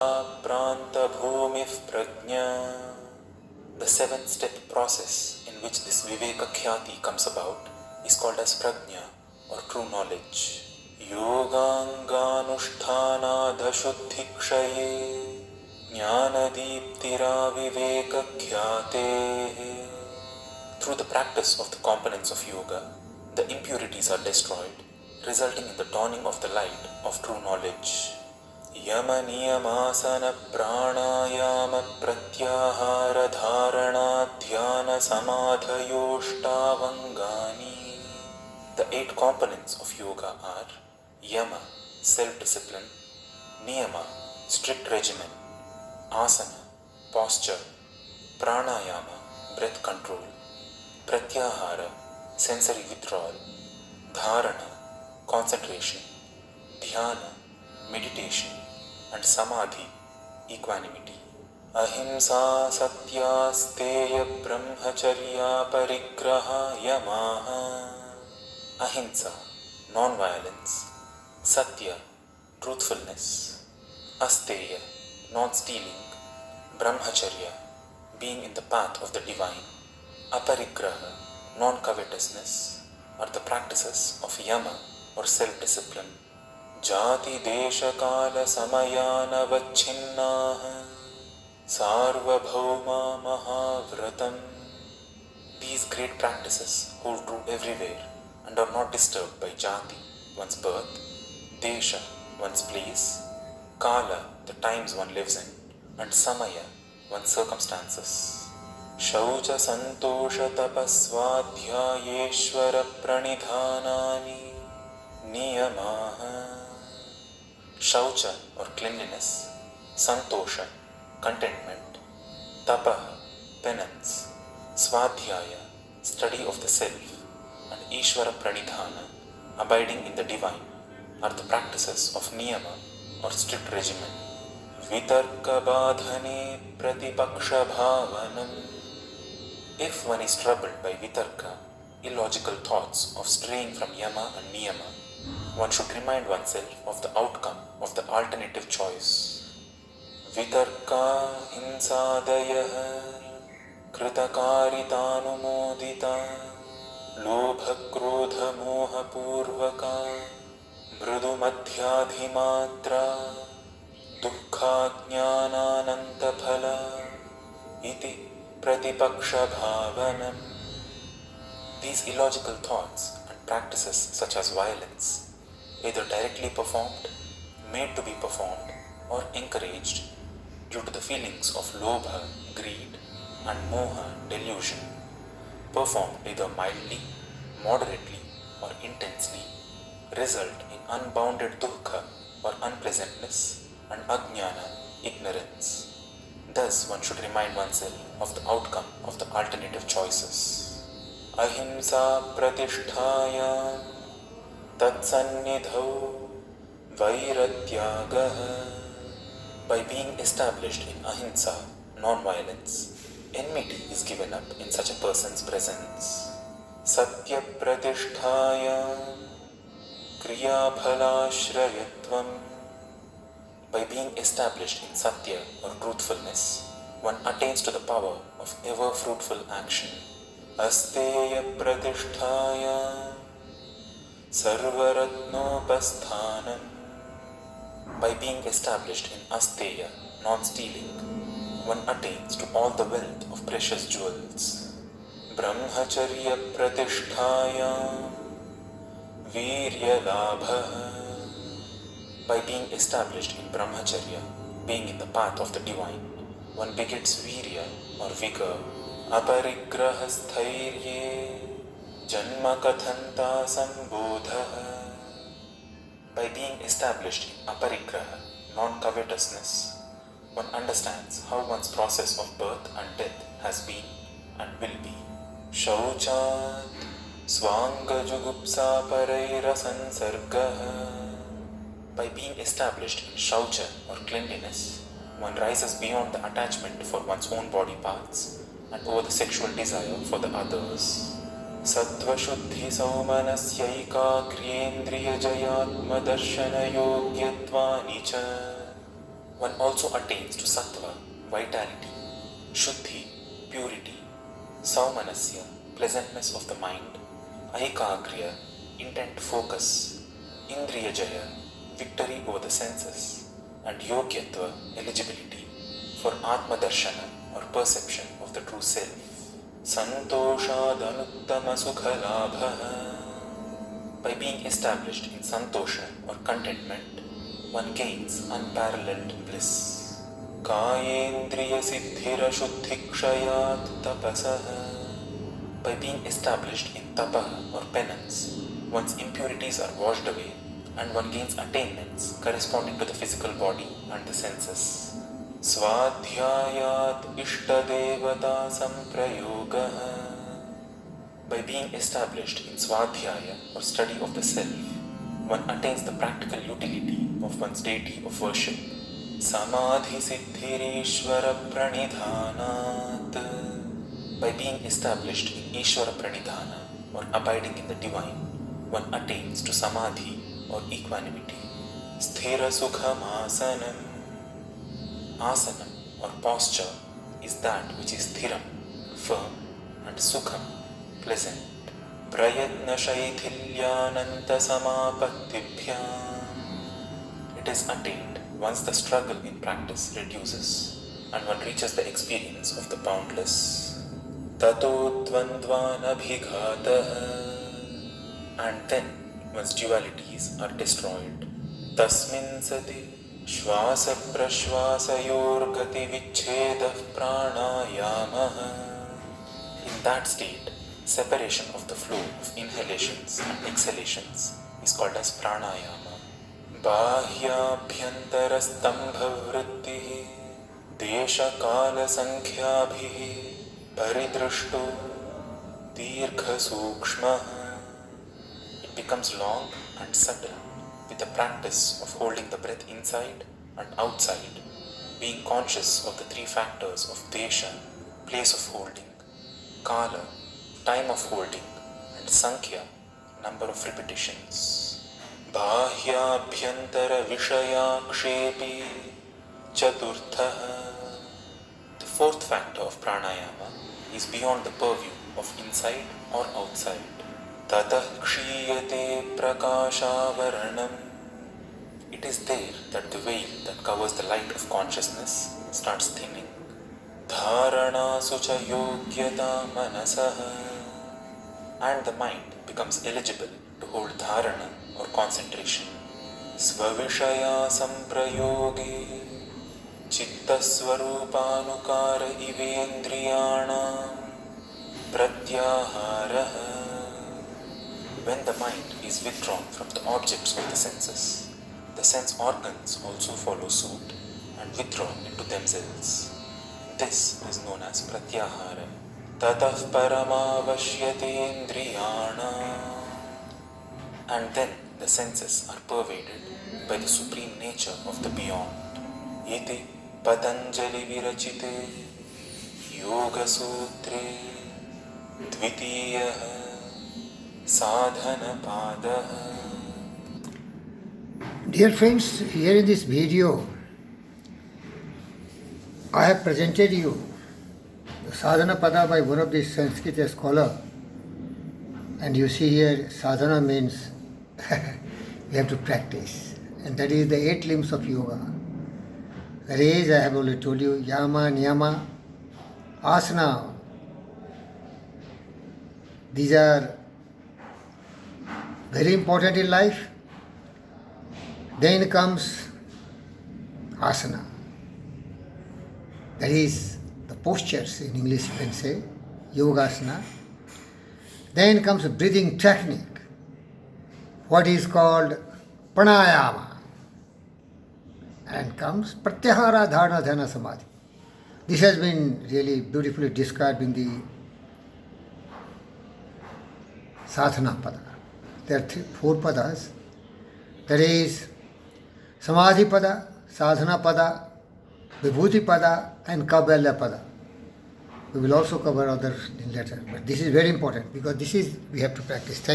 Pranthabhumif prajna. The seventh step process in which this Viveka Khyati comes about is called as prajna or true knowledge. Yoganganushthanadashuddhikshaye jnanadiptira viveka khyate. Through the practice of the components of yoga, the impurities are destroyed, resulting in the dawning of the light of true knowledge. Yama niyamasana pranayama pratyahara dharana dhyana samadhayoštavangani. The 8 components of yoga are yama, self-discipline; niyama, strict regimen; asana, posture; pranayama, breath control; pratyahara, sensory withdrawal; dharana, concentration; dhyana, meditation; and samadhi, equanimity. Ahimsa satya steya brahmacharya parigraha yamaha. Ahimsa, non-violence; satya, truthfulness; asteya, non-stealing; brahmacharya, being in the path of the divine; aparigraha, non-covetousness, are the practices of yama or self-discipline. Jati desha kala samayanavachinnaha sarvabhauma mahavratam. These great practices hold true everywhere and are not disturbed by jati, one's birth; desha, one's place; kala, the times one lives in; and samaya, one's circumstances. Shaucha santosha tapasvadhyayeshvara pranidhanani niyamaha. Shaucha or cleanliness; santosha, contentment; tapaha, penance; svadhyaya, study of the self; and ishvara pranidhana, abiding in the divine, are the practices of niyama or strict regimen. Vitarka badhane pratipaksha bhavanam. If one is troubled by vitarka, illogical thoughts of straying from yama and niyama, one should remind oneself of the outcome of the alternative choice. Vitarka hinsadayah kritakaritanumodita lobha krodha moha purvaka mridu madhyadhimatra dukkha jnanananta phala iti pratipaksha bhavanam. These illogical thoughts and practices such as violence, either directly performed, made to be performed, or encouraged due to the feelings of lobha, greed, and moha, delusion, performed either mildly, moderately, or intensely, result in unbounded dukkha or unpleasantness and ajnana, ignorance. Thus, one should remind oneself of the outcome of the alternative choices. Ahimsa pratisthaya tatsannidhau vairatyagaha. By being established in ahimsa, non-violence, enmity is given up in such a person's presence. Satya pratisthaya kriya phalashrayatvam. By being established in satya or truthfulness, one attains to the power of ever fruitful action. Asteya pratisthaya sarvaratnopasthanam. By being established in asteya, non-stealing, one attains to all the wealth of precious jewels. Brahmacharya pratisthaya virya labha. By being established in brahmacharya, being in the path of the divine, one begets virya or vigor. Aparigrahasthairye janma kathanta sambodha. By being established in aparigraha, non-covetousness, one understands how one's process of birth and death has been and will be. Shauchat swanga jugupsa paraira sansargaha. By being established in shaucha or cleanliness, one rises beyond the attachment for one's own body parts and over the sexual desire for the others. Sattva shuddhi saumanasyaika kriyendriya jayatma darshana yogyatva nicha one also attains to sattva, vitality, shuddhi, purity, saumanasya, pleasantness of the mind, aikagriya, intent focus, indriyajaya, victory over the senses, and yogyatva, eligibility for atma darshana or perception of the true self. Santoshadanuttama sukhalabha. By being established in santosha or contentment, one gains unparalleled bliss. Kayendriya siddhira shuddhikshayat tapasaha. By being established in tapaha or penance, one's impurities are washed away and one gains attainments corresponding to the physical body and the senses. Swadhyayat ishtadevata samprayogaha. By being established in swadhyaya or study of the self, one attains the practical utility of one's deity of worship. Samadhi siddhirishvara pranidhanat. By being established in Ishvara pranidhana or abiding in the divine, one attains to samadhi or equanimity. Sthira sukham asanam. Asanam or posture is that which is thiram, firm, and sukham, pleasant. Prayatna shaithilyananta samapattibhyam. It is attained once the struggle in practice reduces and one reaches the experience of the boundless. Tato dvandvanabhighatah. And then one's dualities are destroyed. Tasmin sati shvasa prashvasayor gati vichhedah pranayamah. In that state, separation of the flow of inhalations and exhalations is called as pranayama. Bahyabhyantara stambha vrittihi desha kala sankhyaabhihi paridrushto dirgha sukshmaha. It becomes long and subtle with the practice of holding the breath inside and outside, being conscious of the three factors of desha, place of holding, kala, time of holding, and sankhya, number of repetitions. Bahyabhyantara vishaya kshepi chaturtha. The fourth factor of pranayama is beyond the purview of inside or outside. Tatah kshiyate prakashavaranam. It is there that the veil that covers the light of consciousness starts thinning. Dharana sucha yogyata manasaha. And the mind becomes eligible to hold dharana or concentration. Svavishaya samprayoge chitta swarupānukāra ivendriyāṇāṁ pratyaharaha. When the mind is withdrawn from the objects of the senses, the sense organs also follow suit and withdraw into themselves. This is known as pratyahara. Tatah paramavashyatendriyāṇāṁ. And then the senses are pervaded by the supreme nature of the beyond. Iti Patanjali virachite yoga sutre dvitiyaha sadhana padaha. Dear friends, here in this video, I have presented you the sadhana pada by one of the Sanskrit scholar. And you see here, sadhana means we have to practice. And that is the 8 limbs of yoga. That is, I have already told you, yama, niyama, asana. These are very important in life. Then comes asana. That is the postures, in English you can say, yogasana. Then comes a breathing technique, what is called pranayama. And comes pratyahara, dharana, dhyana, samadhi. This has been really beautifully described in the sadhana pada. There are 4 padas. That is samadhi pada, sadhana pada, vibhuti pada, and kavalya pada. We will also cover others in later. But this is very important because this is we have to practice.